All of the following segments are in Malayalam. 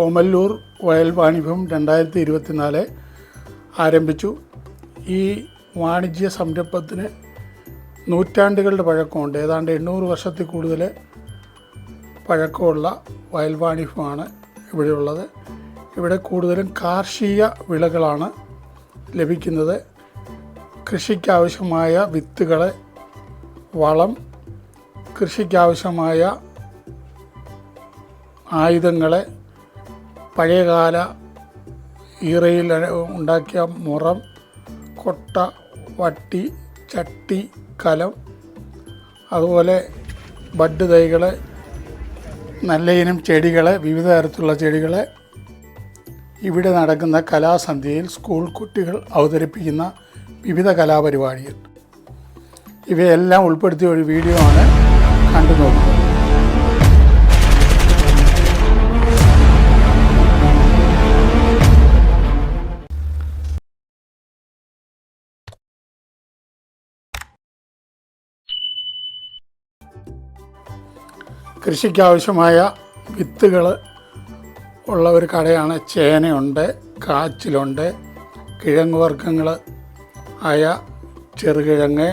ഓമല്ലൂർ വയൽ വാണിഭം 2024 ആരംഭിച്ചു. ഈ വാണിജ്യ സംരംഭത്തിന് നൂറ്റാണ്ടുകളുടെ പഴക്കമുണ്ട്. ഏതാണ്ട് 800 വർഷത്തിൽ കൂടുതൽ പഴക്കമുള്ള വയൽ വാണിഭമാണ് ഇവിടെയുള്ളത്. ഇവിടെ കൂടുതലും കാർഷിക വിളകളാണ് ലഭിക്കുന്നത്. കൃഷിക്കാവശ്യമായ വിത്തുകൾ, വളം, കൃഷിക്കാവശ്യമായ ആയുധങ്ങൾ, പഴയകാല ഈറയിൽ ഉണ്ടാക്കിയ മുറം, കൊട്ട, വട്ടി, ചട്ടി, കലം, അതുപോലെ ബഡ് തൈകൾ, നല്ല ഇനം ചെടികൾ, വിവിധ തരത്തിലുള്ള ചെടികൾ. ഇവിടെ നടക്കുന്ന കലാസന്ധ്യയിൽ സ്കൂൾ കുട്ടികൾ അവതരിപ്പിക്കുന്ന വിവിധ കലാപരിപാടികൾ, ഇവയെല്ലാം ഉൾപ്പെടുത്തിയ ഒരു വീഡിയോ ആണ് കണ്ടു നോക്കുന്നത്. കൃഷിക്കാവശ്യമായ വിത്തുകൾ ഉള്ള ഒരു കടയാണ്. ചേനയുണ്ട്, കാച്ചിലുണ്ട്, കിഴങ്ങ് വർഗ്ഗങ്ങൾ ആയ ചെറുകിഴങ്ങ്,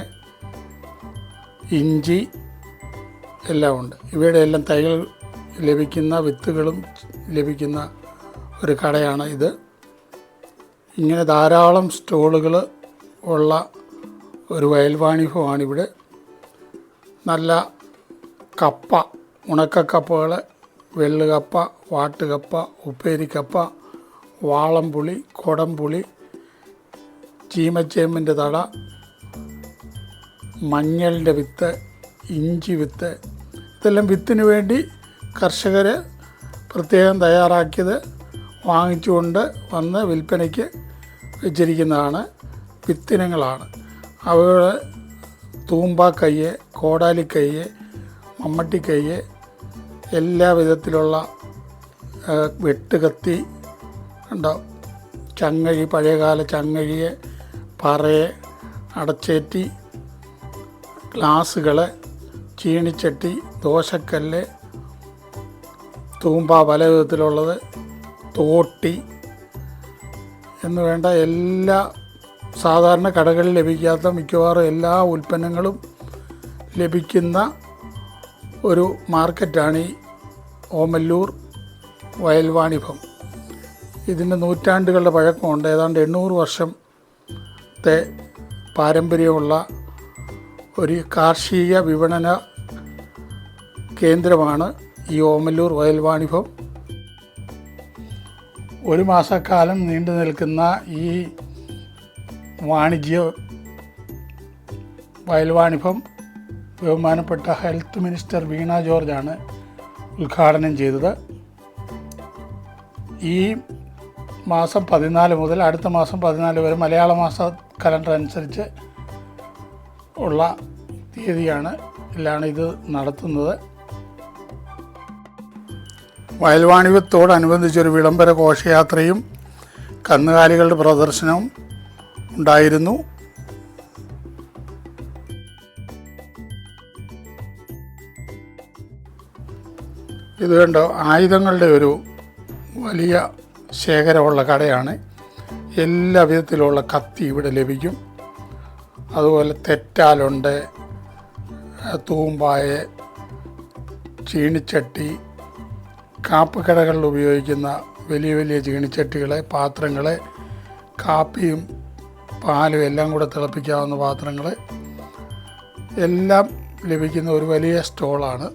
ഇഞ്ചി എല്ലാം ഉണ്ട്. ഇവയുടെ എല്ലാം തൈകൾ ലഭിക്കുന്ന, വിത്തുകളും ലഭിക്കുന്ന ഒരു കടയാണ് ഇത്. ഇങ്ങനെ ധാരാളം സ്റ്റോളുകൾ ഉള്ള ഒരു വയൽ വാണിഭമാണിവിടെ. നല്ല കപ്പ, ഉണക്കക്കപ്പകൾ, വെള്ളുകപ്പ, വാട്ടുകപ്പ, ഉപ്പേരിക്കപ്പ, വാളംപുളി, കൊടംപുളി, ചീമച്ചേമ്പിൻ്റെ തട, മഞ്ഞളിൻ്റെ വിത്ത്, ഇഞ്ചി വിത്ത്, ഇതെല്ലാം വിത്തിന് വേണ്ടി കർഷകർ പ്രത്യേകം തയ്യാറാക്കിയത് വാങ്ങിച്ചുകൊണ്ട് വന്ന് വിൽപ്പനയ്ക്ക് വെച്ചിരിക്കുന്നതാണ്. വിത്തിനങ്ങളാണ്. അവയുടെ തൂമ്പാക്കയ്യ്, കോടാലിക്കയ്യ്, മമ്മട്ടിക്കയ്യ്, എല്ലാ വിധത്തിലുള്ള വെട്ടുകത്തി ഉണ്ടാവും. ചങ്ങഴി, പഴയകാല ചങ്ങഴിയെ, പറയെ, അടച്ചേറ്റി, ഗ്ലാസുകൾ, ചീണിച്ചട്ടി, ദോശക്കല്ല്, തൂമ്പ, പല വിധത്തിലുള്ളത്, തോട്ടി എന്ന് വേണ്ട എല്ലാ സാധാരണ കടകളിൽ ലഭിക്കാത്ത മിക്കവാറും എല്ലാ ഉൽപ്പന്നങ്ങളും ലഭിക്കുന്ന ഒരു മാർക്കറ്റാണ് ഈ ഓമല്ലൂർ വയൽ വാണിഭം. ഇതിന് നൂറ്റാണ്ടുകളുടെ പഴക്കമുണ്ട്. ഏതാണ്ട് 800 വർഷത്തെ പാരമ്പര്യമുള്ള ഒരു കാർഷിക വിപണന കേന്ദ്രമാണ് ഈ ഓമല്ലൂർ വയൽ വാണിഭം. ഒരു മാസക്കാലം നീണ്ടു നിൽക്കുന്ന ഈ വാണിജ്യ വയൽ വാണിഭം ബഹുമാനപ്പെട്ട ഹെൽത്ത് മിനിസ്റ്റർ വീണ ജോർജാണ് ഉദ്ഘാടനം ചെയ്തത്. ഈ മാസം 14 മുതൽ അടുത്ത മാസം 14 വരെ മലയാള മാസ കലണ്ടർ അനുസരിച്ച് ഉള്ള തീയതിയാണ് ഇത് നടത്തുന്നത്. വയൽ വാണിഭത്തോടനുബന്ധിച്ചൊരു വിളംബര ഘോഷയാത്രയും കന്നുകാലികളുടെ പ്രദർശനവും ഉണ്ടായിരുന്നു. ഇത് കണ്ടോ, ആയുധങ്ങളുടെ ഒരു വലിയ ശേഖരമുള്ള കടയാണ്. എല്ലാ വിധത്തിലുള്ള കത്തി ഇവിടെ ലഭിക്കും. അതുപോലെ തെറ്റാലുണ്ട്, തൂമ്പായ, ചീണിച്ചട്ടി, കാപ്പ് കടകളിൽ ഉപയോഗിക്കുന്ന വലിയ വലിയ ചീണിച്ചട്ടികൾ, പാത്രങ്ങൾ, കാപ്പിയും പാലും എല്ലാം കൂടെ തിളപ്പിക്കാവുന്ന പാത്രങ്ങൾ എല്ലാം ലഭിക്കുന്ന ഒരു വലിയ സ്റ്റോളാണ്.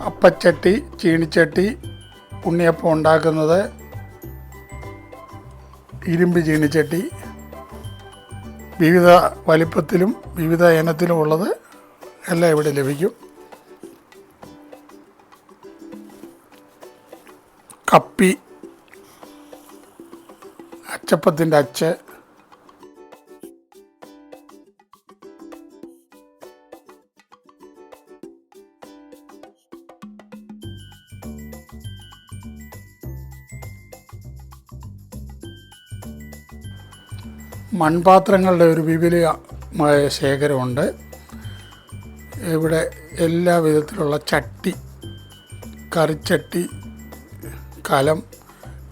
അപ്പച്ചട്ടി, ചീണിച്ചട്ടി, ഉണ്ണിയപ്പം ഉണ്ടാക്കുന്നത് ഇരുമ്പ് ചീണിച്ചട്ടി, വിവിധ വലിപ്പത്തിലും വിവിധ ഇനത്തിലും ഉള്ളത് എല്ലാം ഇവിടെ ലഭിക്കും. കപ്പി, അച്ചപ്പത്തിൻ്റെ അച്ച്, മൺപാത്രങ്ങളുടെ ഒരു വിപുലമായ ശേഖരമുണ്ട്. ഇവിടെ എല്ലാ വിധത്തിലുള്ള ചട്ടി കറിച്ചട്ടി, കലം,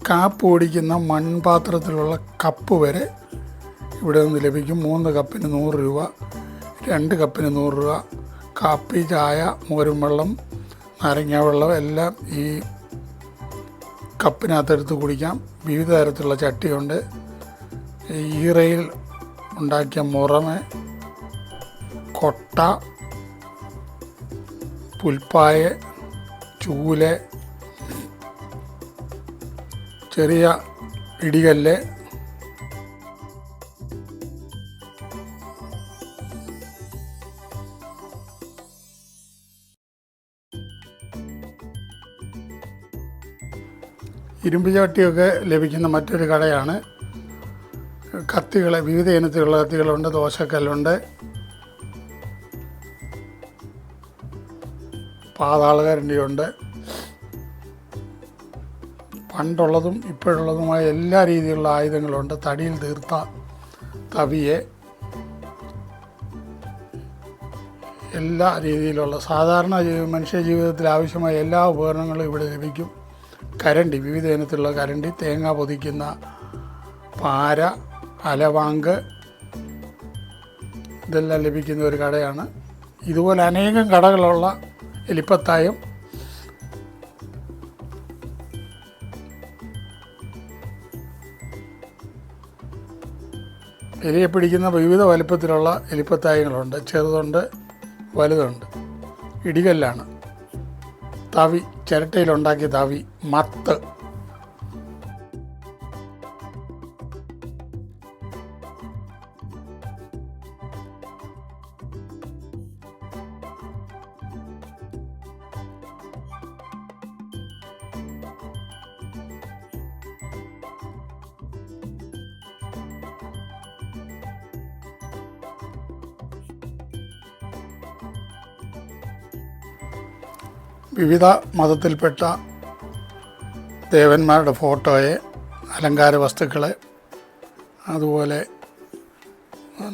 കാപ്പ് ഓടിക്കുന്ന മൺപാത്രത്തിലുള്ള കപ്പ് വരെ ഇവിടെ നിന്ന് ലഭിക്കും. 3 കപ്പിന് 100 രൂപ, 2 കപ്പിന് 100 രൂപ. കാപ്പി, ചായ, മോരും വെള്ളം, നാരങ്ങ വെള്ളം എല്ലാം ഈ കപ്പിനകത്തെടുത്ത് കുടിക്കാം. വിവിധ തരത്തിലുള്ള ചട്ടിയുണ്ട്. ഈറയിൽ ഉണ്ടാക്കിയ മുറമ്, കൊട്ട, പുൽപ്പായ, ചൂല്, ചെറിയ ഇടികല്ല്, ഇരുമ്പ് ചട്ടിയൊക്കെ ലഭിക്കുന്ന മറ്റൊരു കടയാണ്. കത്തികൾ, വിവിധ ഇനത്തിലുള്ള കത്തികളുണ്ട്. ദോശക്കല്ലുണ്ട്, പാതാളകരണ്ടിയുണ്ട്. പണ്ടുള്ളതും ഇപ്പോഴുള്ളതുമായ എല്ലാ രീതിയിലുള്ള ആയുധങ്ങളുണ്ട്. തടിയിൽ തീർത്ത തവിയെ, എല്ലാ രീതിയിലുള്ള സാധാരണ മനുഷ്യ ജീവിതത്തിൽ ആവശ്യമായ എല്ലാ ഉപകരണങ്ങളും ഇവിടെ ലഭിക്കും. കരണ്ടി, വിവിധ ഇനത്തിലുള്ള കരണ്ടി, തേങ്ങ പൊതിക്കുന്ന പാര, അലവാങ്ക്, ഇതെല്ലാം ലഭിക്കുന്ന ഒരു കടയാണ്. ഇതുപോലെ അനേകം കടകളുള്ള എലിപ്പത്തായം എലിയെ പിടിക്കുന്ന വിവിധ വലിപ്പത്തിലുള്ള എലിപ്പത്തായങ്ങളുണ്ട്. ചെറുതുണ്ട്, വലുതുണ്ട്. ഇടികല്ലാണ്. തവി, ചിരട്ടയിലുണ്ടാക്കിയ തവി, മത്ത്, വിവിധ മതത്തിൽപ്പെട്ട ദേവന്മാരുടെ ഫോട്ടോയെ, അലങ്കാര വസ്തുക്കളെ, അതുപോലെ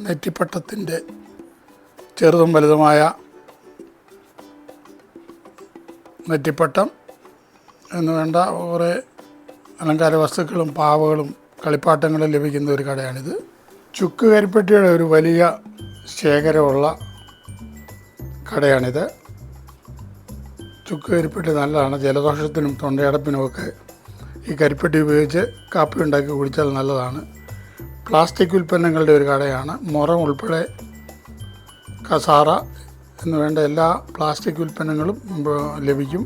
നെറ്റിപ്പട്ടത്തിൻ്റെ ചെറുതും വലുതുമായ നെറ്റിപ്പട്ടം എന്ന് വേണ്ട കുറേ അലങ്കാര വസ്തുക്കളും പാവകളും കളിപ്പാട്ടങ്ങളും ലഭിക്കുന്ന ഒരു കടയാണിത്. ചുക്ക് കരിപ്പെട്ടിയുടെ ഒരു വലിയ ശേഖരമുള്ള കടയാണിത്. ചുക്ക് കരിപ്പെട്ടി നല്ലതാണ്. ജലദോഷത്തിനും തൊണ്ടയടപ്പിനുമൊക്കെ ഈ കരിപ്പെട്ടി ഉപയോഗിച്ച് കാപ്പി ഉണ്ടാക്കി കുടിച്ചാൽ നല്ലതാണ്. പ്ലാസ്റ്റിക് ഉൽപ്പന്നങ്ങളുടെ ഒരു കടയാണ്. മുറം ഉൾപ്പെടെ കസാര എന്ന് വേണ്ട എല്ലാ പ്ലാസ്റ്റിക് ഉൽപ്പന്നങ്ങളും ലഭിക്കും.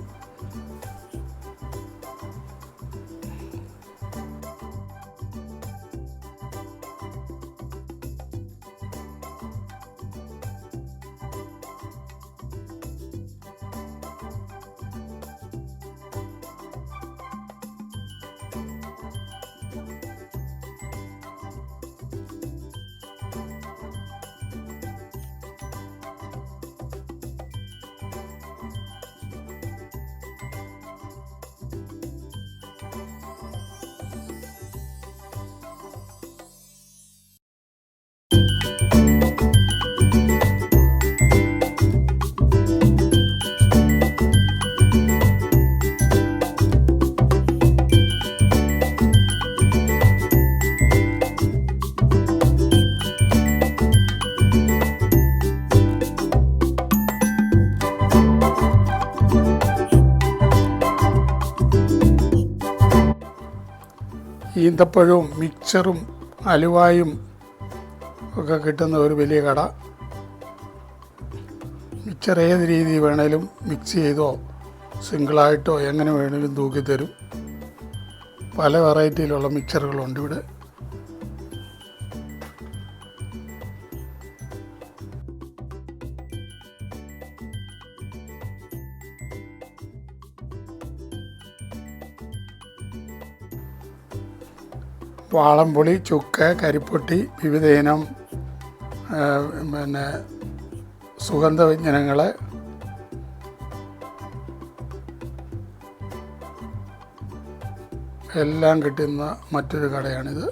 ഈന്തപ്പഴവും മിക്സറും അലുവായും ഒക്കെ കിട്ടുന്ന ഒരു വലിയ കട. മിക്സർ ഏത് രീതി വേണേലും മിക്സ് ചെയ്തോ സിംഗിളായിട്ടോ എങ്ങനെ വേണേലും തൂക്കിത്തരും. പല വെറൈറ്റിയിലുള്ള മിക്സറുകളുണ്ട് ഇവിടെ. വാളംപുളി, ചുക്ക്, കരിപ്പൊട്ടി, വിവിധ ഇനം സുഗന്ധവ്യഞ്ജനങ്ങൾ, എല്ലാം കിട്ടുന്ന മറ്റൊരു കടയാണിത്.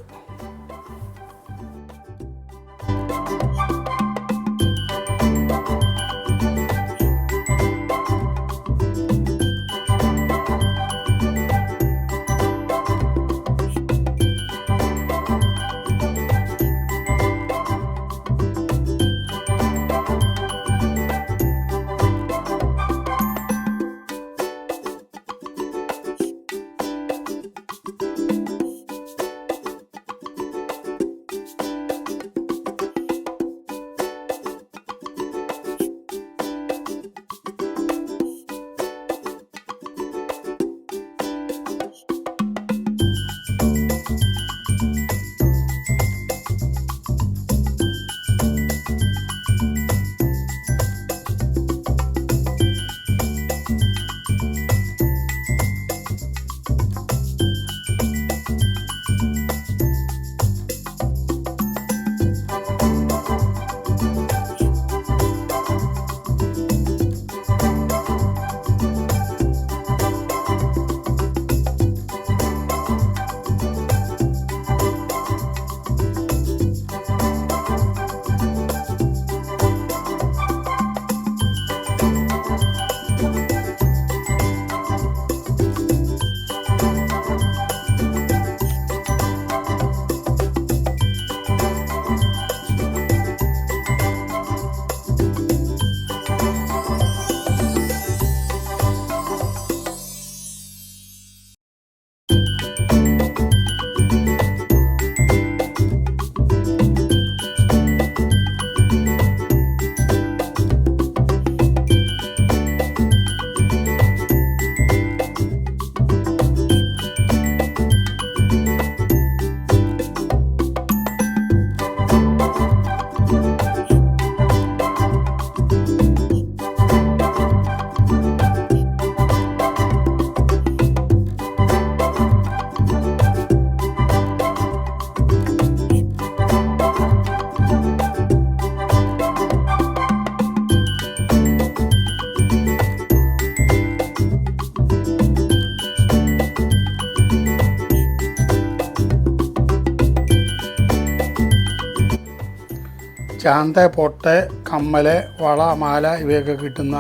ചാന്ത, പൊട്ട്, കമ്മൽ, വള, മാല ഇവയൊക്കെ കിട്ടുന്ന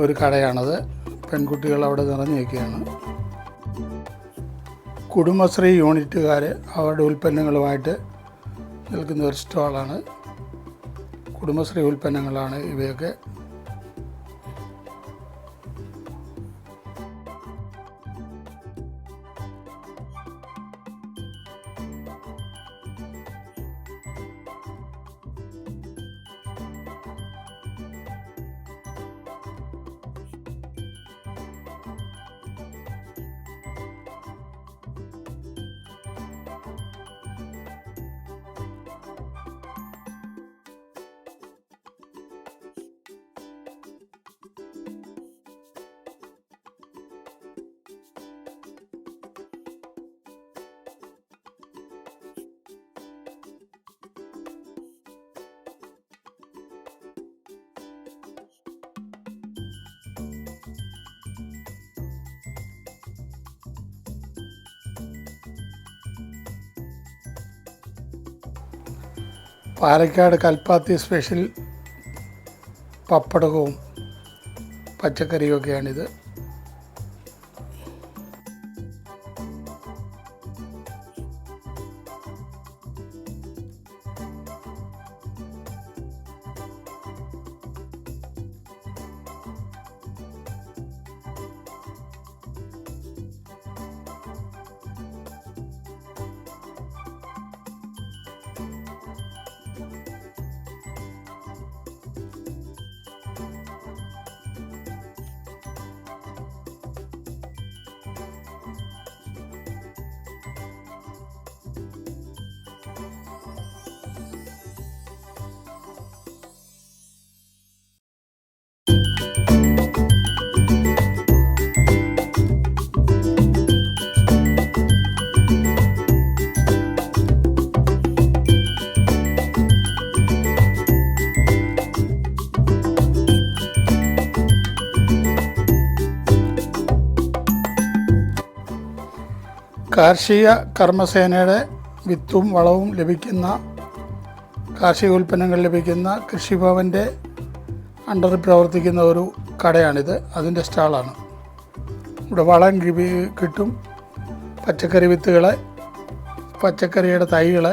ഒരു കടയാണത്. പെൺകുട്ടികൾ അവിടെ നിറഞ്ഞു നിൽക്കുകയാണ്. കുടുംബശ്രീ യൂണിറ്റുകാർ അവരുടെ ഉൽപ്പന്നങ്ങളുമായിട്ട് നിൽക്കുന്ന ഒരു സ്റ്റാളാണ്. കുടുംബശ്രീ ഉൽപ്പന്നങ്ങളാണ് ഇവയൊക്കെ. പാലക്കാട് കൽപ്പാത്തി സ്പെഷ്യൽ പപ്പടകവും പച്ചക്കറിയൊക്കെയാണിത്. കാർഷിക കർമ്മസേനയുടെ വിത്തും വളവും ലഭിക്കുന്ന, കാർഷിക ഉൽപ്പന്നങ്ങൾ ലഭിക്കുന്ന കൃഷിഭവൻ്റെ അണ്ടറിൽ പ്രവർത്തിക്കുന്ന ഒരു കടയാണിത്. അതിൻ്റെ സ്റ്റാളാണ്. ഇവിടെ വളം കിട്ടും, പച്ചക്കറി വിത്തുകൾ, പച്ചക്കറിയുടെ തൈകൾ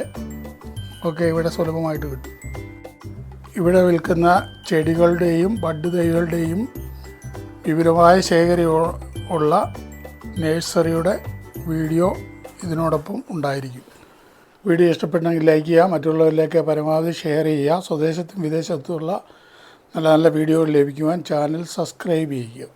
ഒക്കെ ഇവിടെ സുലഭമായിട്ട് കിട്ടും. ഇവിടെ വിൽക്കുന്ന ചെടികളുടെയും ബഡ് തൈകളുടെയും വിപുലമായ ശേഖരമുള്ള നഴ്സറിയുടെ വീഡിയോ ഇതിനോടൊപ്പം ഉണ്ടായിരിക്കും. വീഡിയോ ഇഷ്ടപ്പെട്ടെങ്കിൽ ലൈക്ക് ചെയ്യുക, മറ്റുള്ളവരിലേക്ക് പരമാവധി ഷെയർ ചെയ്യുക. സ്വദേശത്തും വിദേശത്തുമുള്ള നല്ല നല്ല വീഡിയോകൾ ലഭിക്കുവാൻ ചാനൽ സബ്സ്ക്രൈബ് ചെയ്യുക.